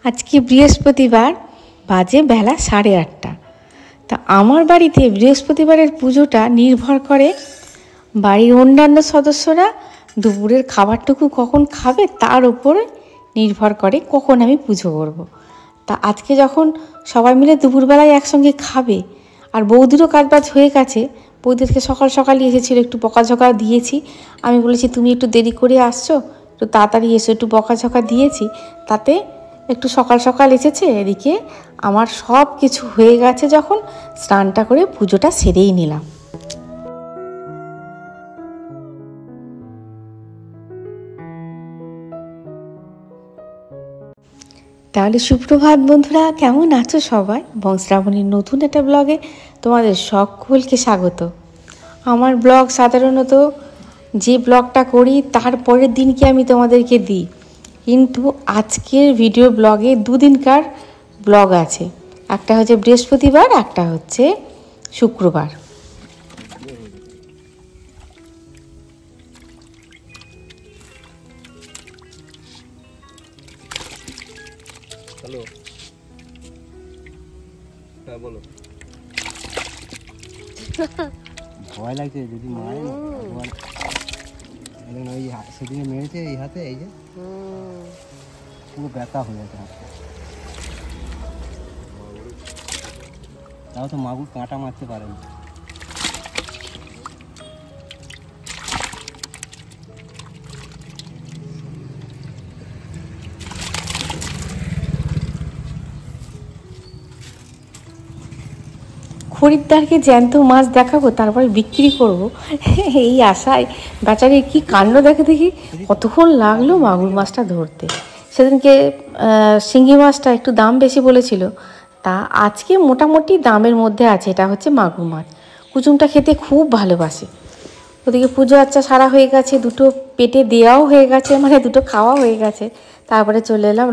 আজকে বৃহস্পতিবার, বাজে বেলা 8:30। তা আমার বাড়িতে বৃহস্পতিবারের পুজোটা নির্ভর করে বাড়ির অন্যান্য সদস্যরা দুপুরের খাবারটুকু কখন খাবে তার উপরে নির্ভর করে কখন আমি পুজো করব। তা আজকে যখন সবাই মিলে দুপুরবেলায় একসঙ্গে খাবে আর বৌদিরও কাজবাজ হয়ে গেছে, বৌদিকে সকাল সকালই এসেছিলো, একটু বকাঝকা দিয়েছি। আমি বলেছি তুমি একটু দেরি করে আসছো, একটু তাড়াতাড়ি এসো, একটু বকাঝকা দিয়েছি, তাতে একটু সকাল সকাল এসেছে। এদিকে আমার সব কিছু হয়ে গেছে, যখন স্নানটা করে পুজোটা সেরেই নিলাম। তাহলে সুপ্রভাত বন্ধুরা, কেমন আছো সবাই? বংশ্রাবণীর নতুন একটা ব্লগে তোমাদের সকলকে স্বাগত। আমার ব্লগ সাধারণত যে ব্লগটা করি তার পরের দিনকে আমি তোমাদেরকে দিই, কিন্তু আজকের ভিডিও ব্লগে দুদিনকার ব্লগ আছে। একটা হচ্ছে বৃহস্পতিবার, একটা হচ্ছে শুক্রবার। হ্যালো, হ্যাঁ বলো। ভয় লাগছে যদি মারে না, ওই সেদিনে মেরেছে এই হাতে, এই যে পুরো ব্যথা হয়ে গেছে হাতে। তাও তো মাগুর কাঁটা মারতে পারেনি। খরিদ্দারকে জ্যান্ত মাছ দেখাবো, তারপরে বিক্রি করব, এই আশায় বেচারি কি কাণ্ড দেখে দেখি কতক্ষণ লাগলো মাগুর মাছটা ধরতে। সেদিনকে শিঙি মাছটা একটু দাম বেশি বলেছিল, তা আজকে মোটামুটি দামের মধ্যে আছে। এটা হচ্ছে মাগুর মাছ। কুচুমটা খেতে খুব ভালোবাসে। ওদিকে পুজো আচ্ছা সারা হয়ে গেছে, দুটো পেটে দেওয়াও হয়ে গেছে, মানে দুটো খাওয়া হয়ে গেছে। তারপরে চলে এলাম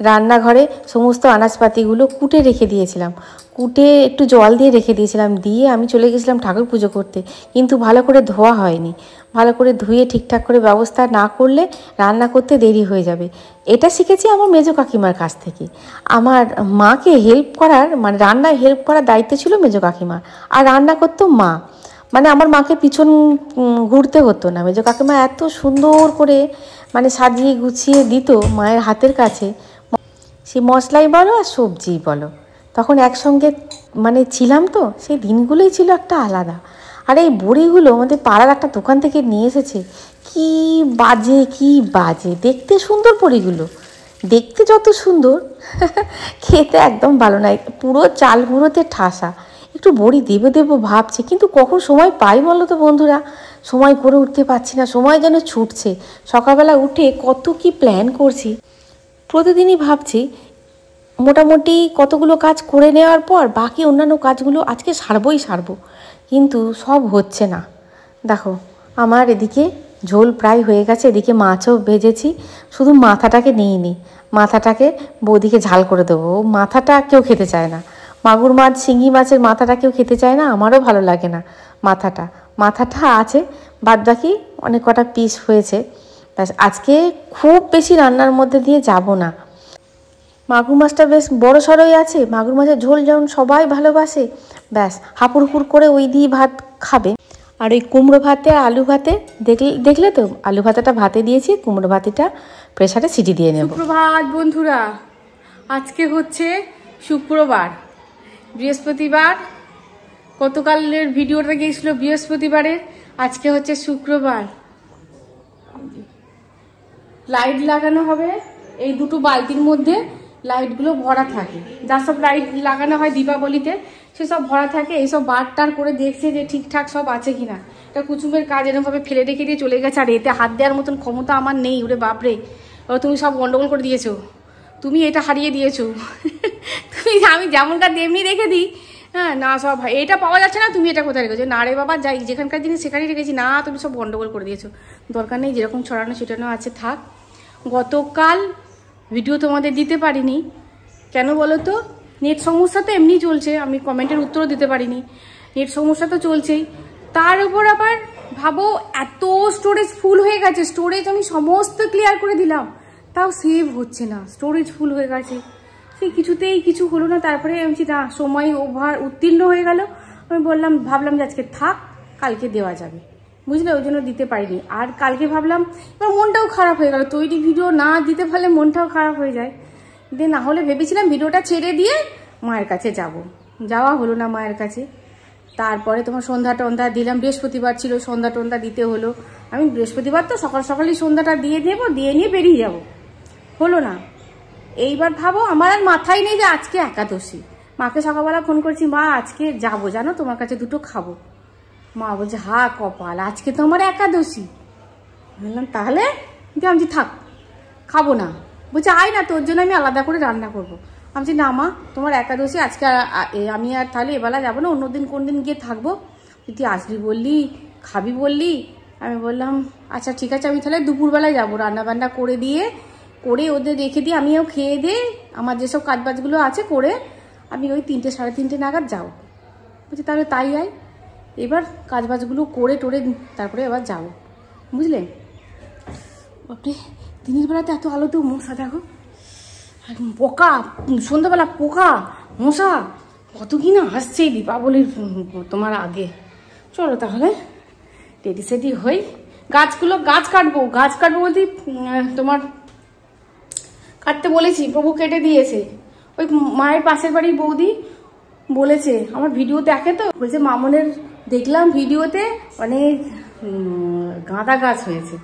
রান্নাঘরে সমস্ত আনাজপাতিগুলো কুটে রেখে দিয়েছিলাম, কুটে একটু জল দিয়ে রেখে দিয়েছিলাম, দিয়ে আমি চলে গেছিলাম ঠাকুর পুজো করতে। কিন্তু ভালো করে ধোয়া হয়নি, ভালো করে ধুয়ে ঠিকঠাক করে ব্যবস্থা না করলে রান্না করতে দেরি হয়ে যাবে। এটা শিখেছি আমার মেজো কাকিমার কাছ থেকে। আমার মাকে হেল্প করার, মানে রান্নায় হেল্প করার দায়িত্ব ছিল মেজো কাকিমার, আর রান্না করতো মা। মানে আমার মাকে পিছন ঘুরতে হতো না। মেজো কাকিমা এত সুন্দর করে মানে সাজিয়ে গুছিয়ে দিত মায়ের হাতের কাছে, সে মশলাই বলো আর সবজি বলো। তখন একসঙ্গে মানে ছিলাম তো, সেই দিনগুলোই ছিল একটা আলাদা। আর এই বড়িগুলো আমাদের পাড়ার একটা দোকান থেকে নিয়ে এসেছে, কি বাজে দেখতে। সুন্দর বড়িগুলো দেখতে যত সুন্দর, খেতে একদম ভালো নয়, পুরো চাল গুঁড়োতে ঠাসা। একটু বড়ি দেবো ভাবছি, কিন্তু কখন সময় পাই বলো তো বন্ধুরা? সময় করে উঠতে পারছি না, সময় যেন ছুটছে। সকালবেলা উঠে কত কি প্ল্যান করছি, প্রতিদিনই ভাবছি মোটামুটি কতগুলো কাজ করে নেওয়ার পর বাকি অন্যান্য কাজগুলো আজকে সারবো, কিন্তু সব হচ্ছে না। দেখো আমার এদিকে ঝোল প্রায় হয়ে গেছে, এদিকে মাছও ভেজেছি, শুধু মাথাটাকে নিইনি। মাথাটাকে বৌদিকে ঝাল করে দেবো। মাথাটা কেউ খেতে চায় না, মাগুর মাছ শিঙি মাছের মাথাটা কেউ খেতে চায় না, আমারও ভালো লাগে না। মাথাটা আছে, বাদবাকি অনেক কটা পিস হয়েছে। ব্যাস, আজকে খুব বেশি রান্নার মধ্যে দিয়ে যাব না। মাগুর মাছটা বেশ বড় সড়ই আছে, মাগুর মাছের ঝোল যেমন সবাই ভালোবাসে, ব্যাস হাপুড় করে ওই দিয়ে ভাত খাবে। আর ওই কুমড়ো ভাতে আর আলু ভাতে দেখলে তো, আলু ভাতাটা ভাতে দিয়েছি, কুমড়ো ভাতিটা প্রেসারে সিটি দিয়ে নেব। সুপ্রভাত বন্ধুরা, আজকে হচ্ছে শুক্রবার, বৃহস্পতিবার গতকালের ভিডিওটা গিয়েছিল বৃহস্পতিবারের, আজকে হচ্ছে শুক্রবার। লাইট লাগানো হবে, এই দুটো বালতির মধ্যে লাইটগুলো ভরা থাকে, যা সব লাইট লাগানো হয় দীপাবলিতে সেসব ভরা থাকে। এইসব বারটার করে দেখছে যে ঠিকঠাক সব আছে কিনা। এটা কুচুমের কাজ, এরকমভাবে ফেলে রেখে দিয়ে চলে গেছে, আর এতে হাত দেওয়ার মতন ক্ষমতা আমার নেই। ওরে বাপরে, তুমি সব গন্ডগোল করে দিয়েছো, তুমি এটা হারিয়ে দিয়েছো। আমি যেমন কাজ তেমনি রেখে দিই, হ্যাঁ না সব এটা পাওয়া যাচ্ছে না, তুমি এটা কোথায় রেখেছো? না রে বাবা, যাই যেখানকার জিনিস সেখানেই রেখেছি। না, তুমি সব গন্ডগোল করে দিয়েছো, দরকার নেই, যেরকম ছড়ানো ছিটানো আছে থাক। গতকাল ভিডিও তোমাদের দিতে পারিনি, কেন বলো তো? নেট সমস্যা তো এমনি চলছে, আমি কমেন্টের উত্তরও দিতে পারিনি, নেট সমস্যা তো চলছেই। তার উপর আবার ভাবো এত স্টোরেজ ফুল হয়ে গেছে, স্টোরেজ আমি সমস্ত ক্লিয়ার করে দিলাম, তাও সেভ হচ্ছে না, স্টোরেজ ফুল হয়ে গেছে। সেই কিছুতেই কিছু হলো না। তারপরে আমি না, সময় উত্তীর্ণ হয়ে গেল। আমি ভাবলাম যে আজকে থাক, কালকে দেওয়া যাবে, বুঝলে, ওই জন্য দিতে পারিনি। আর কালকে ভাবলাম, এবার মনটাও খারাপ হয়ে গেল, তৈরি ভিডিও না দিতে পারলে মনটাও খারাপ হয়ে যায়। দিয়ে না হলে ভেবেছিলাম ভিডিওটা ছেড়ে দিয়ে মায়ের কাছে যাওয়া হলো না মায়ের কাছে। তারপরে তোমার সন্ধ্যা টন্ধা দিলাম, বৃহস্পতিবার ছিল, সন্ধ্যা টন্ধা দিতে হলো। আমি বৃহস্পতিবার তো সকাল সকালই সন্ধ্যাটা দিয়ে নেবো, দিয়ে নিয়ে বেরিয়ে যাব, হলো না। এইবার ভাবো, আমার আর মাথায় নেই যে আজকে একাদশী। মাকে সকালবেলা ফোন করছি, মা আজকে যাবো জানো, তোমার কাছে দুটো খাবো। মা বলছে, হা কপাল, আজকে তো আমার একাদশী। বললাম তাহলে, আমি থাক, খাবো না। বলছে আয় না, তোর জন্য আমি আলাদা করে রান্না করবো। আমি বলছি না মা, তোমার একাদশী, আজকে আমি আর তাহলে এবেলা যাবো না, অন্যদিন কোন দিন গিয়ে থাকবো। তুই আসবি বললি, খাবি বললি। আমি বললাম আচ্ছা ঠিক আছে, আমি তাহলে দুপুরবেলায় যাবো, রান্নাবান্না করে ওদের রেখে দিয়ে আমিও খেয়ে দিয়ে আমার যেসব কাজবাজগুলো আছে করে আমি ওই 3টে সাড়ে 3টে নাগাদ যাও। বলছি তাহলে তাই আয়। এবার কাজবাজগুলো করে টোরে তারপরে এবার যাবো, বুঝলে। বাপরে, দিনের বেলাতে এত আলোতেও মশা দেখো, পোকা, সন্ধ্যাবেলা পোকা মশা কত কি না আসছে দীপাবলির তোমার আগে। চলো তাহলে রেডি সেডি হই, গাছ কাটবো বলতে তোমার কাটতে বলেছি, প্রভু কেটে দিয়েছে। ওই মায়ের পাশের বাড়ির বৌদি বলেছে, আমার ভিডিও দেখে তো, বলছে মামনের দেখলাম ভিডিওতে অনেক গাঁদা গাছ হয়েছে।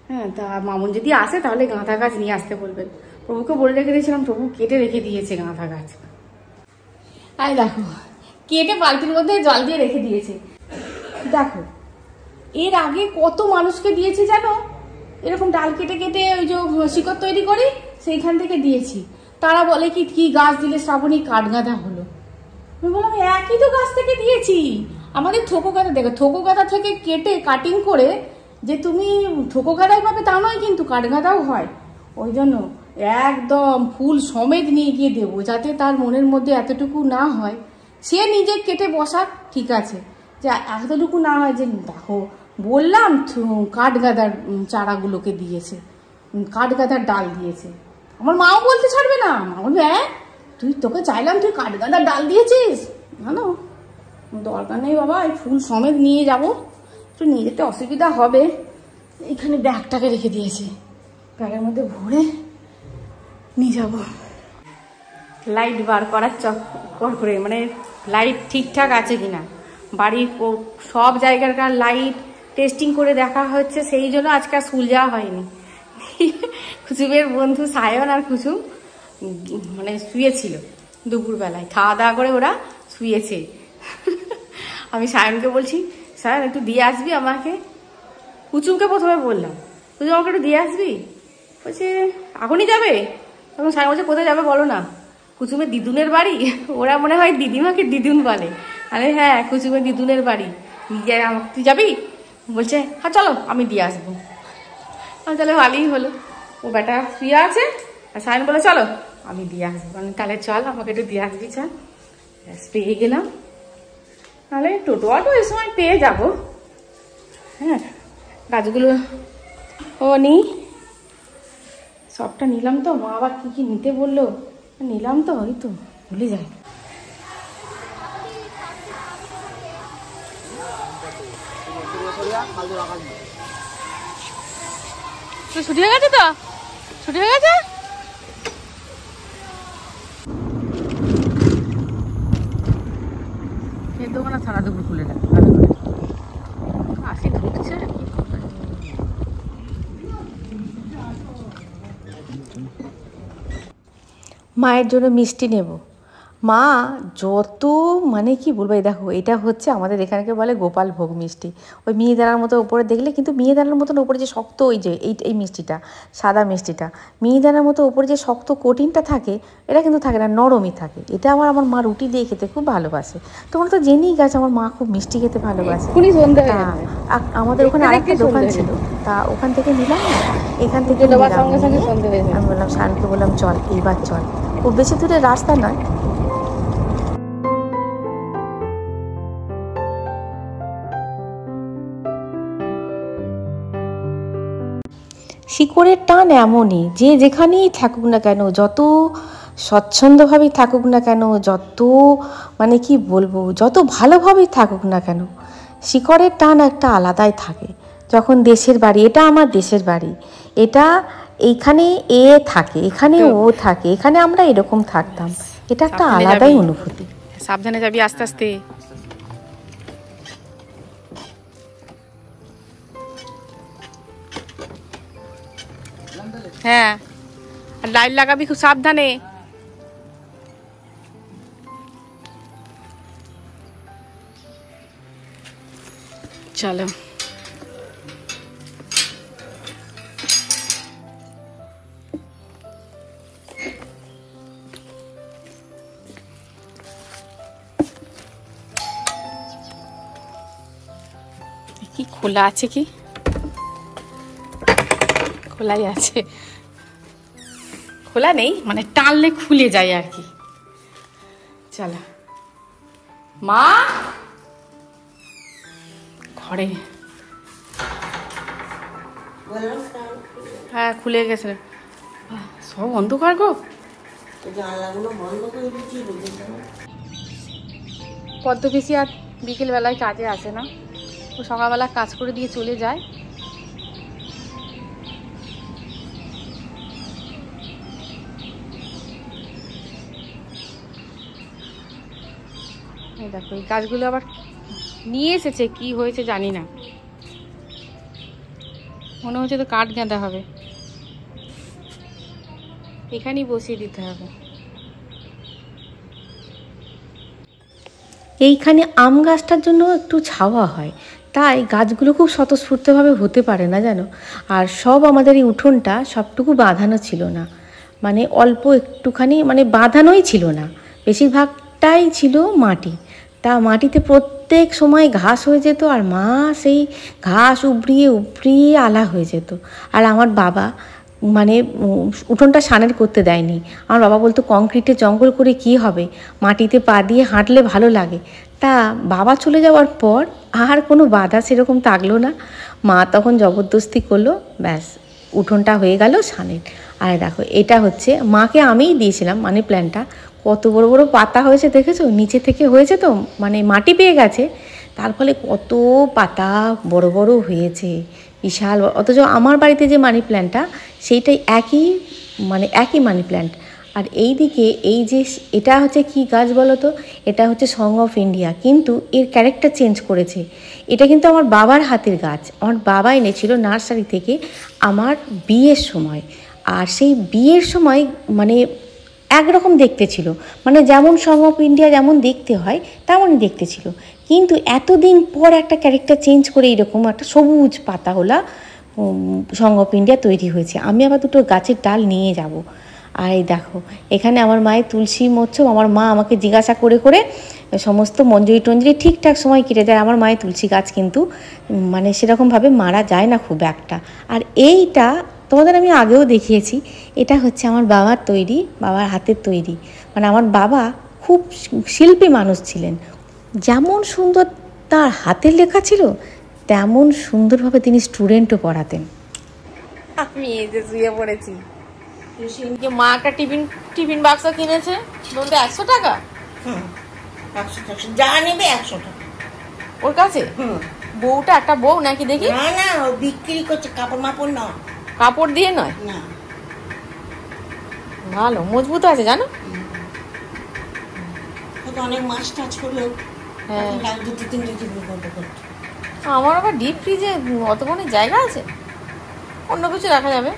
হ্যাঁ, তা মামুন যদি আসে তাহলে গাঁদা গাছ নিয়ে আসতে বলবেন। প্রভুকে বলে রেখে দিয়েছিলাম, প্রভু কেটে রেখে দিয়েছে গাঁদা গাছ। আর দেখো, কেটে বালতির মধ্যে জল দিয়ে রেখে দিয়েছে। দেখো, এর আগে কত মানুষকে দিয়েছি জানো, এরকম ডাল কেটে কেটে ওই যে শিকড় তৈরি করি সেইখান থেকে দিয়েছি। তারা বলে কি গাছ দিলে শ্রাবণী কাঠগাঁদা হলো। আমি বললাম একই তো গাছ থেকে দিয়েছি। আমাদের থোকো গাঁদা, দেখো থোকো গাঁদা থেকে কেটে কাটিং করে যে তুমি থোকো গাঁদাই পাবে তা নয়, কিন্তু কাঠগাঁদাও হয়। ওই জন্য একদম ফুল সমেত নিয়ে গিয়ে দেবো, যাতে তার মনের মধ্যে এতটুকু না হয়, সে নিজে কেটে বসাক, ঠিক আছে, যে এতটুকু না হয় যে দেখো বললাম কাঠগাঁদার চারাগুলোকে দিয়েছে, কাঠগাঁদার ডাল দিয়েছে। আমার মাও বলতে ছাড়বে না, মা বলবে তোকে চাইলাম তুই কাঠগাঁদার ডাল দিয়েছিস। জানো দরকার নেই বাবা, এই ফুল সমেত নিয়ে যাবো, একটু নিয়ে যেতে অসুবিধা হবে। এইখানে ব্যাগটাকে রেখে দিয়েছি, ব্যাগের মধ্যে ভরে নিয়ে যাব। লাইট বার করার চক্কর করে, মানে লাইট ঠিকঠাক আছে কিনা, বাড়ির সব জায়গাকার লাইট টেস্টিং করে দেখা হচ্ছে, সেই জন্য আজকে আর স্কুল যাওয়া হয়নি। কুসুমের বন্ধু সায়ন আর কুসুম মানে শুয়েছিল দুপুরবেলায়, খাওয়া দাওয়া করে ওরা শুয়েছে। আমি সায়নকে বলছি, সায়ন একটু দিয়ে আসবি আমাকে। কুসুমকে প্রথমে বললাম, কুসুম আমাকে একটু দিয়ে আসবি। বলছে এখনই যাবে? তখন সায়ন বলছে কোথায় যাবে বলো না। কুসুমের দিদুনের বাড়ি, ওরা মনে হয় দিদিমাকে দিদুন বলে। আরে হ্যাঁ, কুসুমের দিদুনের বাড়ি, তুই যাবি? বলছে হ্যাঁ চলো আমি দিয়ে আসবো। তাহলে ভালোই হলো, ও বেটা শুয়ে আছে আর সায়ন বলে চলো আমি দিয়ে আসবো। তাহলে চল আমাকে একটু দিয়ে আসবি, চল। পেয়ে গেলাম, তাহলে টোটো অটো এই সময় পেয়ে যাবো। হ্যাঁ, গাছগুলো নিই, সবটা নিলাম তো। মা আবার কি নিতে বললো, নিলাম তো, ওই তো ভুলে যায়। ছুটি হয়ে গেছে, ছুটি হয়ে গেছে। এই দোকানে সারা দুপুর খুলে দেয়, আসি ঢুকছে। মায়ের জন্য মিষ্টি নেব। মা যত মানে কি বলবো, এই দেখো এটা হচ্ছে আমাদের এখানকে বলে গোপাল ভোগ মিষ্টি। ওই মিহিদানার মতো ওপরে দেখলে, কিন্তু মিহিদানার মতন ওপরে যে শক্ত ওই যে এই মিষ্টিটা, সাদা মিষ্টিটা, মিহিদানার মতো ওপরে যে শক্ত কোটিংটা থাকে এটা কিন্তু থাকে না, নরমই থাকে। এটা আমার মা রুটি দিয়ে খেতে খুব ভালোবাসে। তোমরা তো জেনেই গেছো আমার মা খুব মিষ্টি খেতে ভালোবাসে। আমাদের ওখানে আরেকটা দোকান ছিল, তা ওখান থেকে নিলাম না, এখান থেকে আমি বললাম শানকে বললাম চল এইবার চল, খুব বেশি দূরে রাস্তা নয়। শিকড়ের টান এমনই যে যেখানেই থাকুক না কেন, যত স্বচ্ছন্দভাবেই থাকুক না কেন, যত মানে কি বলবো, যত ভালোভাবেই থাকুক না কেন, শিকড়ের টান একটা আলাদাই থাকে। যখন দেশের বাড়ি, এটা আমার দেশের বাড়ি, এটা এইখানে এ থাকে, এখানে ও থাকে, এখানে আমরা এরকম থাকতাম, এটা একটা আলাদাই অনুভূতি। সাবধানে যাবি, আস্তে আস্তে। হ্যাঁ, আর লাইট লাগাবি খুব সাবধানে। চলো, কি খোলা আছে, কি খোলাই আছে, খোলা নেই মানে টানলে খুলে যায় আর কি। চলো মা, ঘরে হ্যাঁ খুলে গেছে, সব অন্ধকার গো। পদ্ম পিসি আর বিকেলবেলায় কাজে আসে না, ও সকালবেলা কাজ করে দিয়ে চলে যায়। এই দেখো, এই গাছগুলো আবার নিয়ে এসেছে, কি হয়েছে জানি না, মনে হচ্ছে তো কাঠ গাঁদা হবে, এখানেই বসিয়ে দিতে হবে। এইখানে আম গাছটার জন্য একটু ছাওয়া হয়, তাই গাছগুলো খুব স্বতঃস্ফূর্তভাবে হতে পারে না জানো। আর সব আমাদের এই উঠোনটা সবটুকু বাঁধানো ছিল না, মানে অল্প একটুখানি মানে বাঁধানোই ছিল না, বেশিরভাগটাই ছিল মাটি। তা মাটিতে প্রত্যেক সময় ঘাস হয়ে যেত, আর মা সেই ঘাস উবড়িয়ে উবড়িয়ে আলা হয়ে যেত। আর আমার বাবা মানে উঠোনটা সানের করতে দেয়নি। আমার বাবা বলতো কংক্রিটে জঙ্গল করে কি হবে, মাটিতে পা দিয়ে হাঁটলে ভালো লাগে। তা বাবা চলে যাওয়ার পর আর কোনো বাধা সেরকম থাকলো না, মা তখন জবরদস্তি করলো, ব্যাস উঠোনটা হয়ে গেল সানের। আর দেখো, এটা হচ্ছে মাকে আমিই দিয়েছিলাম মানি প্ল্যান্টটা, কত বড় বড় পাতা হয়েছে দেখেছো, নিচে থেকে হয়েছে তো মানে মাটি পেয়ে গেছে, তার ফলে কত পাতা বড় বড় হয়েছে, বিশাল। অথচ আমার বাড়িতে যে মানি প্ল্যান্টটা সেইটাই একই মানি প্ল্যান্ট। আর এই দিকে এই যে এটা হচ্ছে কি গাছ বলো তো, এটা হচ্ছে সং অফ ইন্ডিয়া, কিন্তু এর ক্যারেক্টার চেঞ্জ করেছে। এটা কিন্তু আমার বাবার হাতের গাছ, আমার বাবা এনেছিল নার্সারি থেকে আমার বিয়ের সময়। আর সেই বিয়ের সময় মানে একরকম দেখতে ছিল, মানে যেমন সং অফ ইন্ডিয়া যেমন দেখতে হয় তেমনই দেখতে ছিল, কিন্তু এতদিন পর একটা ক্যারেক্টার চেঞ্জ করে এরকম একটা সবুজ পাতাওয়ালা সং অফ ইন্ডিয়া তৈরি হয়েছে। আমি আবার দুটো গাছের ডাল নিয়ে যাব। আর এই দেখো, এখানে আমার মায়ের তুলসী মচ্ছব, আমার মা আমাকে জিজ্ঞাসা করে করে সমস্ত মঞ্জুরি টঞ্জুরি ঠিকঠাক সময় কেটে দেয়। আমার মায়ের তুলসী গাছ কিন্তু মানে সেরকমভাবে মারা যায় না খুব একটা। আর এইটা তোমাদের আমি আগেও দেখিয়েছি, এটা হচ্ছে আমার বাবার তৈরি, বাবার হাতের তৈরি। মানে আমার বাবা খুব শিল্পী মানুষ ছিলেন, যেমন সুন্দর তার হাতের লেখা ছিল তেমন সুন্দরভাবে তিনি স্টুডেন্টও পড়াতেন। আমি এই যে শুয়ে পড়েছি, মা একটা টিফিন বাক্স কিনেছে, বলতে 100 টাকা, 100 টাকা যা নেবে 100 টাকা ওর কাছে। বউটা একটা বউ নাকি দেখি? না না, ও বিক্রি করছে, কাপড় মাপড় নয়, কাপড় দিয়ে নয়, না ভালো মজবুত আছে জানো। অনেক মাছ টাছ করলেও হ্যাঁ, 2-3 টিফিন করতে করতে। আমার আবার ডিপ ফ্রিজে অতখানি জায়গা আছে, অন্য কিছু রাখা যাবে।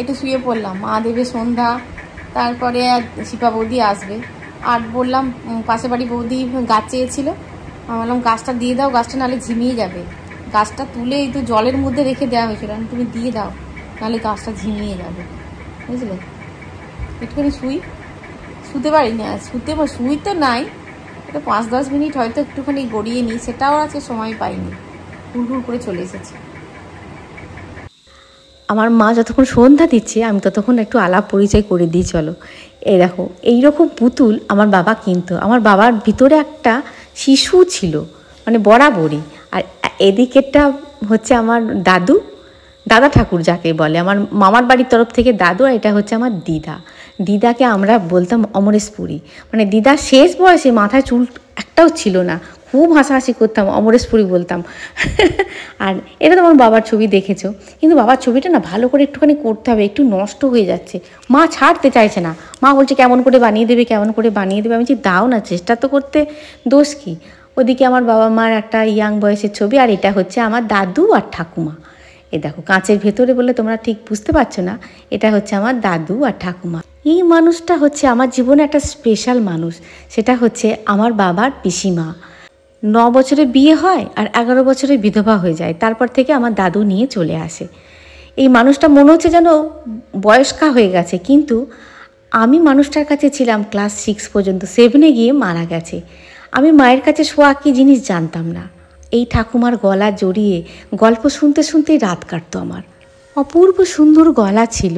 একটু শুয়ে পড়লাম, মা দেবে সন্ধ্যা, তারপরে শিপা বৌদি আসবে। আর বললাম পাশে বাড়ি বৌদি গাছ চেয়েছিল, আমি বললাম গাছটা দিয়ে দাও, গাছটা নাহলে ঝিমিয়ে যাবে। গাছটা তুলে একটু জলের মধ্যে রেখে দেওয়া হয়েছিল, তুমি দিয়ে দাও নাহলে গাছটা ঝিমিয়ে যাবে, বুঝলে। একটুখানি শুতে পারি না, শুই তো নাই, এটা 5-10 মিনিট হয়তো একটুখানি গড়িয়ে নিই, সেটাও আজকে সময় পাইনি, হুড় করে চলে এসেছি। আমার মা যতক্ষণ সন্ধ্যা দিচ্ছে আমি ততক্ষণ একটু আলাপ পরিচয় করে দিই চলো। এই দেখো, এইরকম পুতুল আমার বাবা কিনতো। আমার বাবার ভিতরে একটা শিশু ছিল, মানে বরাবরই। আর এদিকেরটা হচ্ছে আমার দাদা ঠাকুর যাকে বলে, আমার মামার বাড়ির তরফ থেকে দাদু, আর এটা হচ্ছে আমার দিদাকে আমরা বলতাম অমরেশপুরী। মানে দিদার শেষ বয়সে মাথায় চুল একটাও ছিল না, খুব হাসাহাসি করতাম, অমরেশপুরী বলতাম। আর এটা তো আমার বাবার ছবি দেখেছো, কিন্তু বাবার ছবিটা না ভালো করে একটুখানি করতে হবে, একটু নষ্ট হয়ে যাচ্ছে। মা ছাড়তে চাইছে না, মা বলছে কেমন করে বানিয়ে দেবে। আমি বলছি দাও না, চেষ্টা তো করতে, দোষ কী। ওদিকে আমার বাবা মার একটা ইয়াং বয়সের ছবি, আর এটা হচ্ছে আমার দাদু আর ঠাকুমা। এ দেখো কাঁচের ভেতরে বলে তোমরা ঠিক বুঝতে পারছো না, এটা হচ্ছে আমার দাদু আর ঠাকুমা। এই মানুষটা হচ্ছে আমার জীবনে একটা স্পেশাল মানুষ, সেটা হচ্ছে আমার বাবার পিসিমা। 9 বছরে বিয়ে হয় আর 11 বছরে বিধবা হয়ে যায়, তারপর থেকে আমার দাদু নিয়ে চলে আসে। এই মানুষটা মনে হচ্ছে যেন বয়স্কা হয়ে গেছে, কিন্তু আমি মানুষটার কাছে ছিলাম ক্লাস 6 পর্যন্ত, 7-এ গিয়ে মারা গেছে। আমি মায়ের কাছে শোয়া কী জিনিস জানতাম না। এই ঠাকুমার গলা জড়িয়ে গল্প শুনতে শুনতেই রাত কাটতো আমার। অপূর্ব সুন্দর গলা ছিল,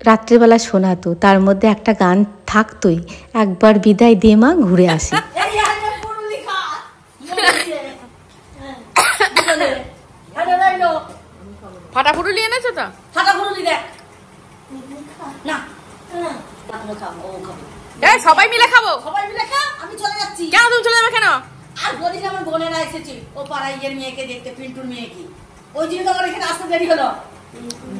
রাত্রেবেলা শোনাতো, তার মধ্যে একটা গান থাকতোই, একবার বিদায় দে মা ঘুরে আসি। ফাটা ফুটুলি এনেছো তো? ফাটা ফুটুলি দেখ না, সবাই মিলে খাবো। সবাই মিলে খা, আমি চলে যাচ্ছি। কেন তুমি চলে যাবে কেন? আর বলিস আমার বোনেরা এসেছে, ও পাড়ায় ইয়ের মেয়েকে দেখতে, পিন্টুর মেয়েকে, ওই জন্য তো আমার এখানে আসতে দেরি হলো।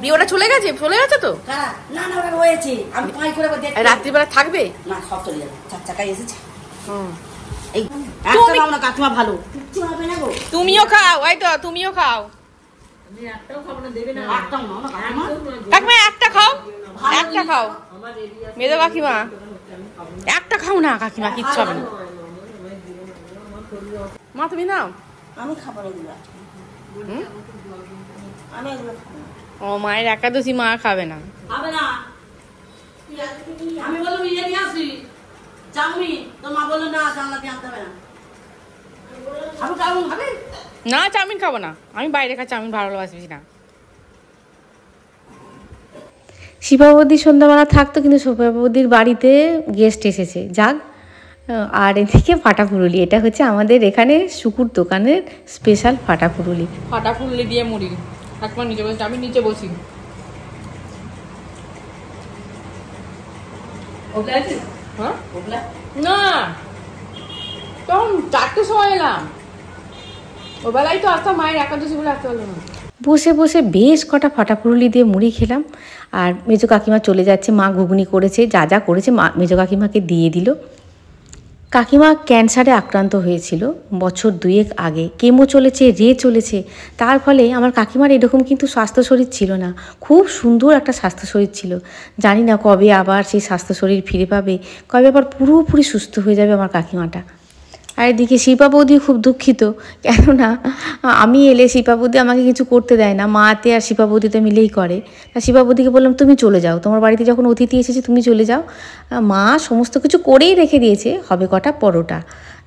বিয়েটা চলে গেছে তো? কারা? না ওরা রয়েছে, আমি পাই করে দেখতে। রাত্রিবেলা থাকবে না, সব চলে যাবে, 4 চাকায় এসেছে। এই একটা নাও না কাকিমা, ভালো কিচ্ছু হবে না গো। তুমিও খাও, এই তো তুমিও খাও। আমি একটাও খাবো না, দেবে না। একটাও নাও না কাকিমা। কাকিমা একটা খাও, একটা খাও। মেজো কাকিমা একটা খাও না, কাকিমা কিচ্ছু হবে না। মা তুমি নাও। আমি খাবো না এগুলো, আমি এগুলো খাবো না। ও মায়ের একাদশী, মা খাবে না। খাবে না, আমি বললাম ইয়ে নিয়ে আসবি চাউমিন, তো মা বললো না জানলা দিয়ে আনতে হবে না। আমি চাউমিন খাবে না, চাউমিন খাবো না, আমি বাইরে খা চাউমিন ভালোবাসি না। শিবাবতী সন্ধ্যাবেলা থাকতো, কিন্তু শিবাবতীর বাড়িতে গেস্ট এসেছে, যাক। আর এদিকে ফাটা ফুরুলি, এটা হচ্ছে আমাদের এখানে শুকুর দোকানের স্পেশাল ফাটা ফুরুলি। ফাটা ফুললি দিয়ে মুড়ি, একবার নিচে বসে, আমি নিচে বসি। হ্যাঁ না, তখন 4টের সময় এলাম, ওবেলায় তো আসতাম, মায়ের একাদশী বলে আসতে পারলো না। বসে বসে বেশ কটা ফাটা ফুরুলি দিয়ে মুড়ি খেলাম। আর মেজো কাকিমা চলে যাচ্ছে, মা ঘুগনি করেছে, যা করেছে মা মেজো কাকিমাকে দিয়ে দিল। কাকিমা ক্যান্সারে আক্রান্ত হয়েছিল বছর 2 আগে, কেমো চলেছে, চলেছে। তার ফলে আমার কাকিমার এরকম কিন্তু স্বাস্থ্য শরীর ছিল না, খুব সুন্দর একটা স্বাস্থ্য শরীর ছিল। জানি না কবে আবার সেই স্বাস্থ্য শরীর ফিরে পাবে, কবে আবার পুরোপুরি সুস্থ হয়ে যাবে আমার কাকিমাটা। আর এদিকে শিপা বৌদি খুব দুঃখিত, কেননা আমি এলে শিপা বৌদি আমাকে কিছু করতে দেয় না, মাতে আর শিপা বৌদিতে মিলেই করে। তা শিপা বৌদিকে বললাম তুমি চলে যাও, তোমার বাড়িতে যখন অতিথি এসেছে তুমি চলে যাও। মা সমস্ত কিছু করেই রেখে দিয়েছে, হবে কটা পরোটা।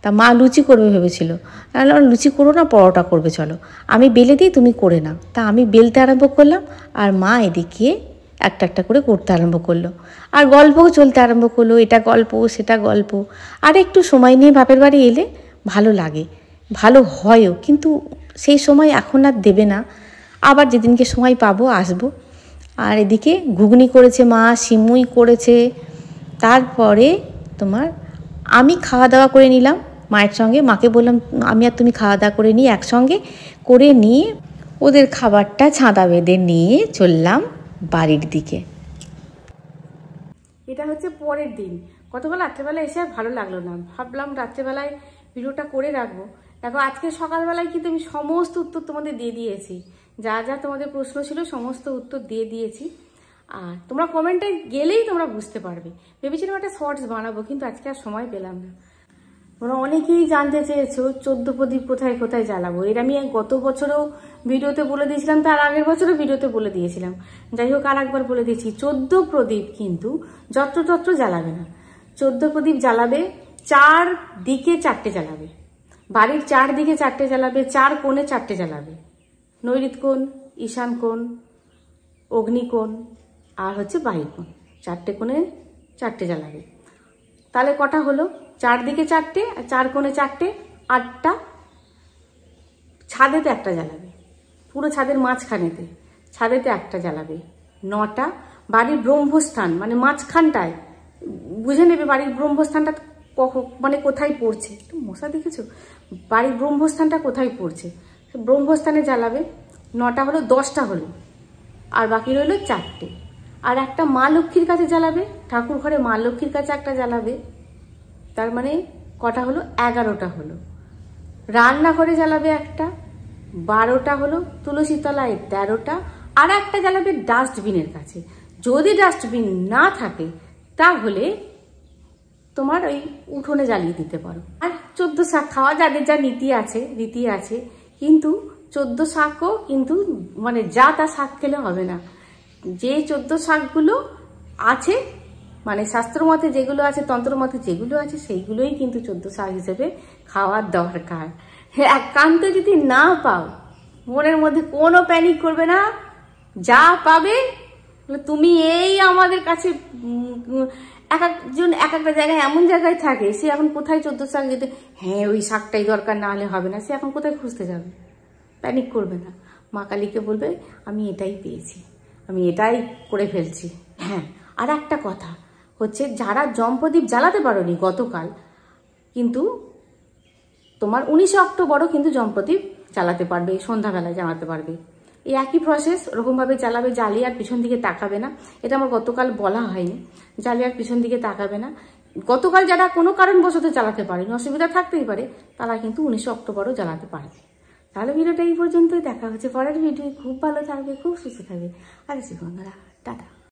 তা মা লুচি করবে ভেবেছিল, তাহলে লুচি করো না, পরোটা করবে, চলো আমি বেলে দিই, তুমি করে নাও। তা আমি বেলতে আরম্ভ করলাম, আর মা এদিকে একটা একটা করে করতে আরম্ভ করলো, আর গল্পও চলতে আরম্ভ করলো, এটা গল্প সেটা গল্প। আর একটু সময় নিয়ে বাপের বাড়ি এলে ভালো লাগে, ভালো হয়ও, কিন্তু সেই সময় এখন আর দেবে না, আবার যেদিনকে সময় পাবো আসবো। আর এদিকে ঘুগনি করেছে মা, সিমুই করেছে। তারপরে আমি খাওয়া দাওয়া করে নিলাম মায়ের সঙ্গে, মাকে বললাম আমি আর তুমি খাওয়া দাওয়া করে নিই, একসঙ্গে করে নিয়ে ওদের খাবারটা ছাদা বেঁধে নিয়ে চললাম বাড়ির দিকে। এটা হচ্ছে পরের দিন। গতকাল রাত্রেবেলা এসে আর ভালো লাগলো না, ভাবলাম রাত্রেবেলায় ভিডিওটা করে রাখবো। দেখো আজকে সকালবেলায় কিন্তু আমি সমস্ত উত্তর তোমাদের দিয়ে দিয়েছি, যা যা তোমাদের প্রশ্ন ছিল সমস্ত উত্তর দিয়ে দিয়েছি। আর তোমরা কমেন্টে গেলেই তোমরা বুঝতে পারবে। ভেবেছিলাম একটা শর্টস বানাবো, কিন্তু আজকে আর সময় পেলাম না। তোমরা অনেকেই জানতে চেয়েছো 14 প্রদীপ কোথায় কোথায় জ্বালাবো। এর আমি গত বছরও ভিডিওতে বলে দিয়েছিলাম, তার আগের বছরও ভিডিওতে বলে দিয়েছিলাম। যাই হোক আর একবার বলে দিয়েছি, 14 প্রদীপ কিন্তু যত্রতত্র জ্বালাবে না। 14 প্রদীপ জ্বালাবে, 4 দিকে 4টে জ্বালাবে, বাড়ির 4 দিকে 4টে জ্বালাবে, 4 কোণে 4টে জ্বালাবে, নৈঋত কোণ, ঈশান কোণ, অগ্নিকোণ আর হচ্ছে বায়ুকোণ, 4টে কোণে 4টে জ্বালাবে। তাহলে কটা হলো? 4 দিকে 4টে আর 4 কোণে 4টে, 8টা ছাদেতে একটা জ্বালাবে, পুরো ছাদের মাঝখানেতে, ছাদেতে একটা জ্বালাবে। 9টা বাড়ির ব্রহ্মস্থান মানে মাঝখানটায়, বুঝে নেবে বাড়ির ব্রহ্মস্থানটা মানে কোথায় পড়ছে। একটু মশা দেখেছো, বাড়ির ব্রহ্মস্থানটা কোথায় পড়ছে, ব্রহ্মস্থানে জ্বালাবে। 9টা হলো, 10টা হলো, আর বাকি রইল 4টে। আর একটা মা লক্ষ্মীর কাছে জ্বালাবে, ঠাকুর ঘরে মা লক্ষ্মীর কাছে একটা জ্বালাবে, তার মানে কটা হলো, 11টা হলো। রান্নাঘরে জ্বালাবে একটা, 12টা হলো। তুলসী তলায় 13টা, আর একটা জ্বালাবে ডাস্টবিনের কাছে। যদি ডাস্টবিন না থাকে তাহলে তোমার ওই উঠোনে জ্বালিয়ে দিতে পারো। আর 14 শাক খাওয়া, যাদের যা রীতি আছে, কিন্তু 14 শাকও কিন্তু মানে যা তা শাক খেলে হবে না। যে 14 শাকগুলো আছে মানে শাস্ত্র মতে যেগুলো আছে, তন্ত্র মতে যেগুলো আছে, সেইগুলোই কিন্তু 14 শাক হিসেবে খাওয়ার দরকার। একান্ত যদি না পাও, মনের মধ্যে কোনো প্যানিক করবে না, যা পাবে তুমি এই আমাদের কাছে এক একজন এক একটা জায়গায় এমন জায়গায় থাকে, সে এখন কোথায় 14 শাক যেতে, হ্যাঁ ওই শাকটাই দরকার, না হলে হবে না, সে এখন কোথায় খুঁজতে যাবে। প্যানিক করবে না, মা কালীকে বলবে আমি এটাই পেয়েছি, আমি এটাই করে ফেলছি। হ্যাঁ, আর একটা কথা হচ্ছে, যারা জম্পদীপ জ্বালাতে পারোনি গতকাল, কিন্তু তোমার 19 অক্টোবরও কিন্তু জম্পদীপ জ্বালাতে পারবে, সন্ধ্যাবেলায় জ্বালাতে পারবে। এই একই প্রসেস, ওরকমভাবে জ্বালাবে, জ্বালিয়ে আর পিছন দিকে তাকাবে না। এটা আমার গতকাল বলা হয়নি, জ্বালিয়ে আর পিছন দিকে তাকাবে না। গতকাল যারা কোনো কারণবশত জ্বালাতে পারেনি, অসুবিধা থাকতেই পারে, তারা কিন্তু 19 অক্টোবরও জ্বালাতে পারবে। তাহলে ভিডিওটা এই পর্যন্তই, দেখা হচ্ছে পরের ভিডিও। খুব ভালো থাকবে, খুব সুস্থ থাকবে। আর বন্ধুরা, টাটা।